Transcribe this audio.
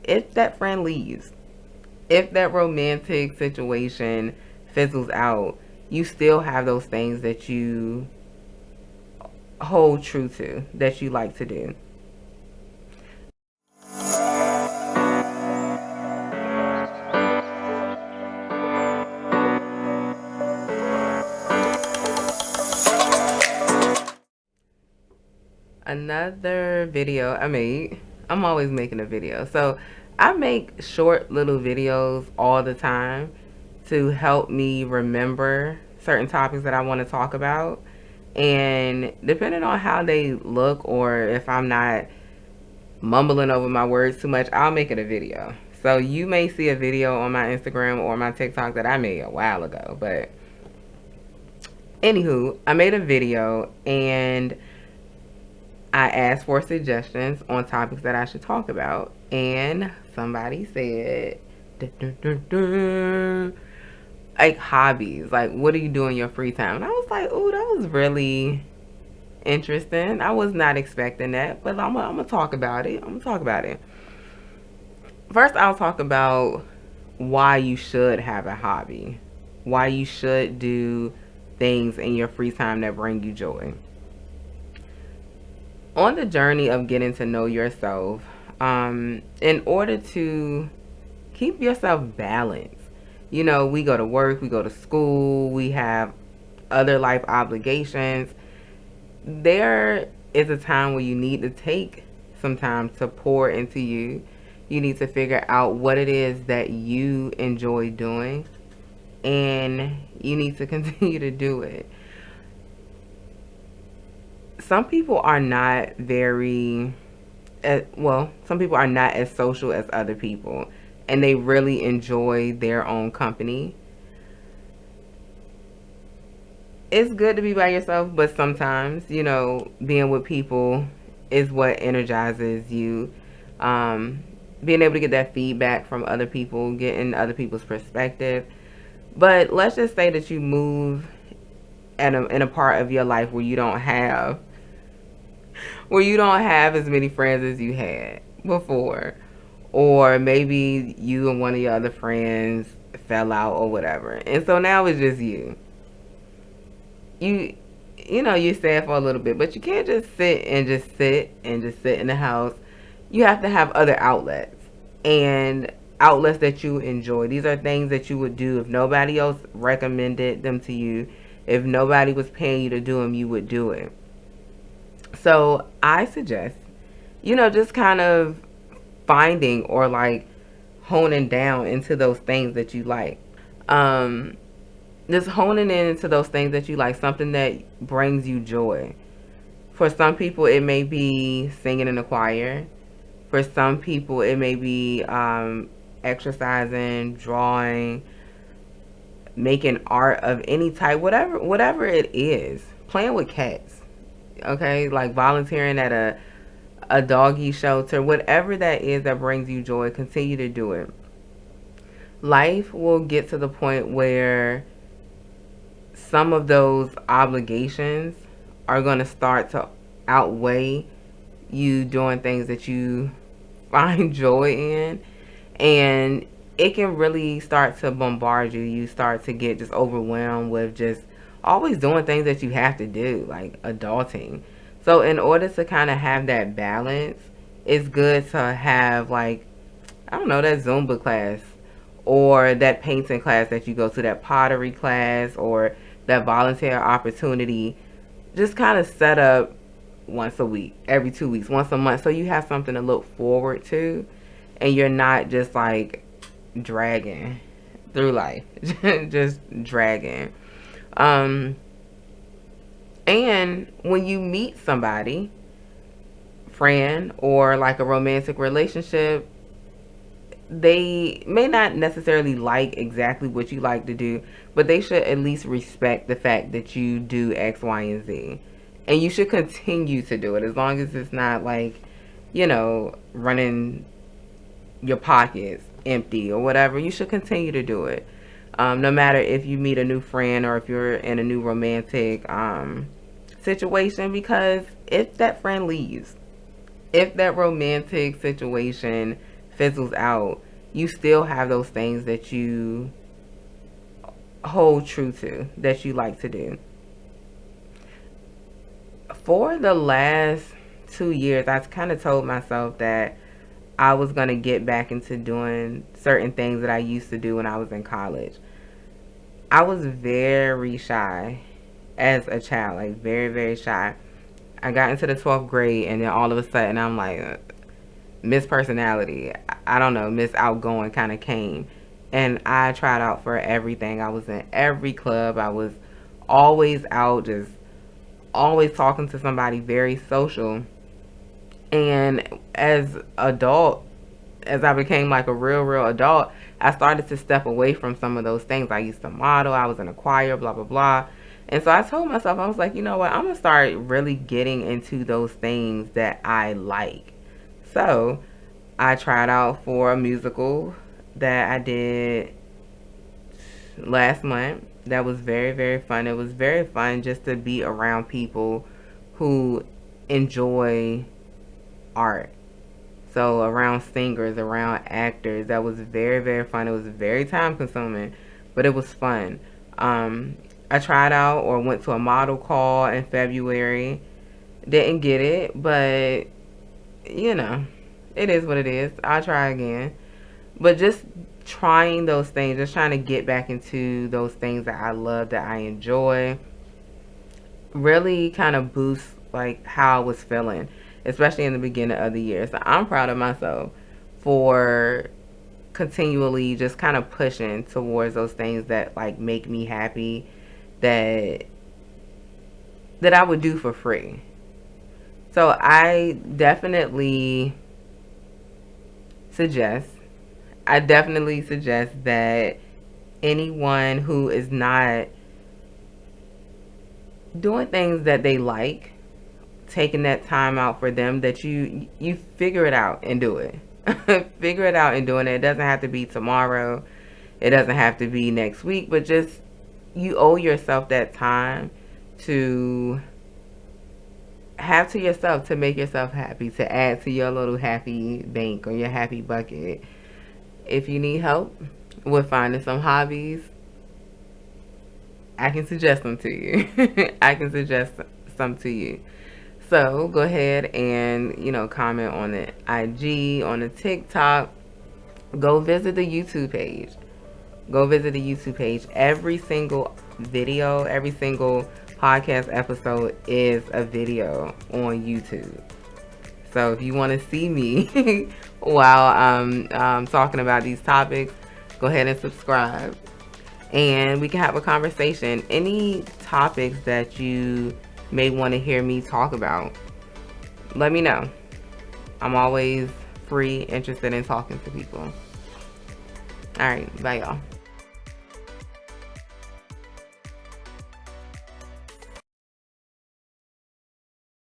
if that friend leaves, if that romantic situation fizzles out, you still have those things that you hold true to, that you like to do. Another video I made, I'm always making a video. So I make short little videos all the time to help me remember certain topics that I want to talk about. And depending on how they look or if I'm not mumbling over my words too much, I'll make it a video. So you may see a video on my Instagram or my TikTok that I made a while ago. But anywho, I made a video and I asked for suggestions on topics that I should talk about. And somebody said, dun, dun, dun, dun, like hobbies. Like, what do you do in your free time? And I was like, oh, that was really interesting. I was not expecting that, but I'm gonna talk about it. I'm gonna talk about it. First, I'll talk about why you should have a hobby, why you should do things in your free time that bring you joy. On the journey of getting to know yourself, in order to keep yourself balanced, you know, we go to work, we go to school, we have other life obligations. There is a time where you need to take some time to pour into you. You need to figure out what it is that you enjoy doing, and you need to continue to do it. Some people are not very, well, some people are not as social as other people, and they really enjoy their own company. It's good to be by yourself, but sometimes, you know, being with people is what energizes you. Um, Being able to get that feedback from other people, getting other people's perspective. But let's just say that you move in a part of your life where you don't have as many friends as you had before, or maybe you and one of your other friends fell out or whatever, and so now it's just you you know, you're sad for a little bit, but you can't just sit in the house. You have to have other outlets, and outlets that you enjoy. These are things that you would do if nobody else recommended them to you. If nobody was paying you to do them, you would do it. So I suggest, you know, just kind of finding or like honing down into those things that you like. Um, just honing in into those things that you like, something that brings you joy. For some people, it may be singing in a choir. For some people, it may be exercising, drawing, making art of any type, whatever it is. Playing with cats, okay, like volunteering at a doggy shelter, whatever that is that brings you joy, continue to do it. Life will get to the point where some of those obligations are going to start to outweigh you doing things that you find joy in, and it can really start to bombard you. You start to get just overwhelmed with just always doing things that you have to do, like adulting. So in order to kind of have that balance, it's good to have, like, I don't know, that Zumba class or that painting class that you go to, that pottery class or that volunteer opportunity. Just kind of set up once a week, every 2 weeks, once a month, so you have something to look forward to, and you're not just like dragging through life, just dragging. Um, and when you meet somebody, friend, or like a romantic relationship, they may not necessarily like exactly what you like to do, but they should at least respect the fact that you do X, Y, and Z. And you should continue to do it as long as it's not like, you know, running your pockets empty or whatever. You should continue to do it. No matter if you meet a new friend or if you're in a new romantic situation, because if that friend leaves, if that romantic situation fizzles out, you still have those things that you hold true to, that you like to do. For the last 2 years, I kind of told myself that I was going to get back into doing certain things that I used to do when I was in college. I was very shy as a child, like very, very shy. I got into the 12th grade, and then all of a sudden, I'm like, Miss Personality, I don't know, Miss Outgoing kind of came. And I tried out for everything. I was in every club. I was always out, just always talking to somebody, very social. And as I became like a real adult, I started to step away from some of those things. I used to model, I was in a choir, blah blah blah. And so I told myself, I was like, you know what, I'm gonna start really getting into those things that I like. So I tried out for a musical that I did last month. That was very, very fun. It was very fun just to be around people who enjoy art. So around singers, around actors, that was very, very fun. It was very time consuming, but it was fun. I tried out or went to a model call in February. Didn't get it, but you know, it is what it is. I'll try again. But just trying those things, just trying to get back into those things that I love, that I enjoy, really kind of boosts like how I was feeling, especially in the beginning of the year. So I'm proud of myself for continually just kind of pushing towards those things that like make me happy, that I would do for free. So I definitely suggest I definitely suggest that anyone who is not doing things that they like, taking that time out for them, that you figure it out and do it. Figure it out and doing it. It doesn't have to be tomorrow. It doesn't have to be next week, but just you owe yourself that time to have to yourself, to make yourself happy, to add to your little happy bank or your happy bucket. If you need help with finding some hobbies, I can suggest them to you. I can suggest some to you. So go ahead and, comment on the IG, on the TikTok. Go visit the YouTube page. Go visit the YouTube page. Every single video, every single podcast episode is a video on YouTube. So if you want to see me while I'm talking about these topics, go ahead and subscribe. And we can have a conversation. Any topics that you may want to hear me talk about, let me know. I'm always free, interested in talking to people. All right, bye y'all.